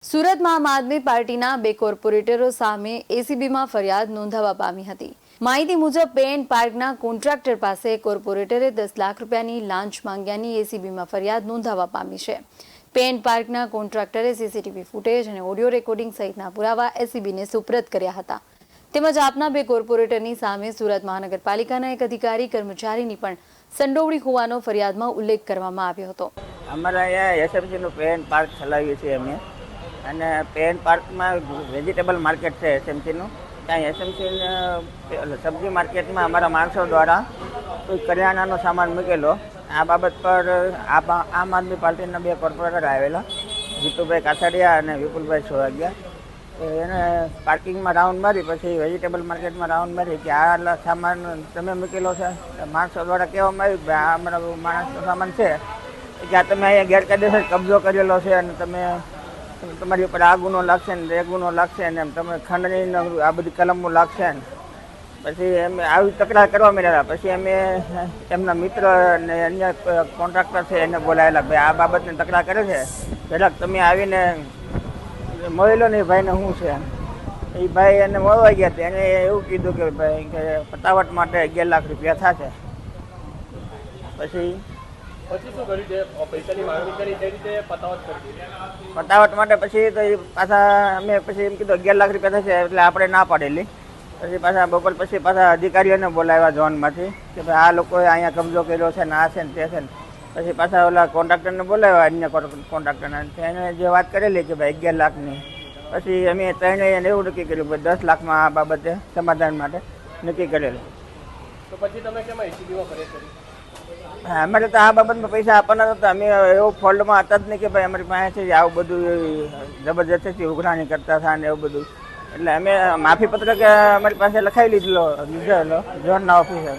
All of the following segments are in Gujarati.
સુરતમાં આમ આદમી પાર્ટીના બે કોર્પોરેટરો સામે એસીબીમાં ફરિયાદ નોંધાવા પામી હતી। માહિતી મુજબ પેન પાર્કના કોન્ટ્રાક્ટર પાસે કોર્પોરેટરે 10 લાખ રૂપિયાની લાંચ માંગ્યાની એસીબીમાં ફરિયાદ નોંધાવા પામી છે। પેન પાર્કના કોન્ટ્રાક્ટરે સીસીટીવી ફૂટેજ અને ઓડિયો રેકોર્ડિંગ સહિતના પુરાવા એસીબીને સુપ્રત કર્યા હતા। તેમજ આપના બે કોર્પોરેટરની સામે સુરત મહાનગરપાલિકાના એક અધિકારી કર્મચારીની પણ સંડોવણી હોવાનો ફરિયાદમાં ઉલ્લેખ કરવામાં આવ્યો હતો। અમારા અહીંયા એસએમસીનું પેન પાર્ક ચલાવીએ છીએ અમે, અને પેન પાર્કમાં વેજીટેબલ માર્કેટ છે એસએમસીનું। ત્યાં એસએમસી સબ્જી માર્કેટમાં અમારા માણસો દ્વારા કોઈ કરિયાણાનો સામાન મૂકેલો। આ બાબત પર આમ આદમી પાર્ટીના બે કોર્પોરેટર આવેલા, જીતુભાઈ કાછડિયા અને વિપુલભાઈ સોવાગિયા। એને પાર્કિંગમાં રાઉન્ડ મારી, પછી વેજીટેબલ માર્કેટમાં રાઉન્ડ મારી કે આ સામાન તમે મૂકેલો છે। માણસો દ્વારા કહેવામાં આવ્યું કે આ અમારા માણસનો સામાન છે, કે આ તમે અહીંયા ગેરકાયદેસર કબજો કરેલો છે અને તમારી ઉપર આ ગુનો લાગશે ને એ ગુનો લાગશે ને એમ તમે ખંડણી આ બધી કલમો લાગશે ને પછી અમે આવી તકરાર કરવા માંડ્યા। પછી અમે એમના મિત્ર અને અન્ય કોન્ટ્રાક્ટર છે એને બોલાવેલા, ભાઈ આ બાબતની તકરાર કરે છે, જરાક તમે આવીને મળી લો ને ભાઈને શું છે। એ ભાઈ એને મળવા ગયા હતા, એને એવું કીધું કે ભાઈ કે પતાવટ માટે 11 લાખ રૂપિયા થશે। પછી શું કર્યું છે? પૈસાની માંગણી કરી તે રીતે પતાવટ કરી પતાવટ માટે પછી તો એ પાછા અમે પછી એમ કીધું 11 લાખ રૂપિયા થશે, એટલે આપણે ના પાડેલી। પછી પાછા બપોર પછી પાછા અધિકારીઓને બોલાવ્યા ઝોનમાંથી કે ભાઈ આ લોકોએ અહીંયા કબજો કર્યો છે ને આ છે ને તે છે ને। પછી પાછા ઓલા કોન્ટ્રાક્ટરને બોલાવ્યા, અન્ય કોન્ટ્રાક્ટરને, એને જે વાત કરેલી કે ભાઈ 11 લાખની। પછી અમે ત્રણેય એવું નક્કી કર્યું ભાઈ 10 લાખમાં આ બાબતે સમાધાન માટે નક્કી કરેલું। તો પછી તમે કેમ એસીબીમાં ફરિયાદ કરી? અમારે તો આ બાબતમાં પૈસા આપવાના હતા, અમે એવું ફોલ્ડમાં હતા જ નહીં કે ભાઈ અમારી પાસે છે આવું બધું જબરજસ્તી ઉઘરાણી કરતા હતા ને એવું બધું, એટલે અમે માફી પત્રક અમારી પાસે લખાવી લીધેલો ઝોનના ઓફિસરે।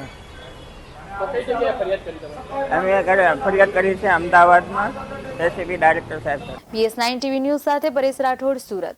તો કઈ જગ્યાએ ફરિયાદ કરી તમે? અમે ફરિયાદ કરી છે અમદાવાદમાં એસીબી ડાયરેક્ટર સાહેબ। BS9 TV ન્યૂઝ સાથે પરેશ રાઠોડ, સુરત।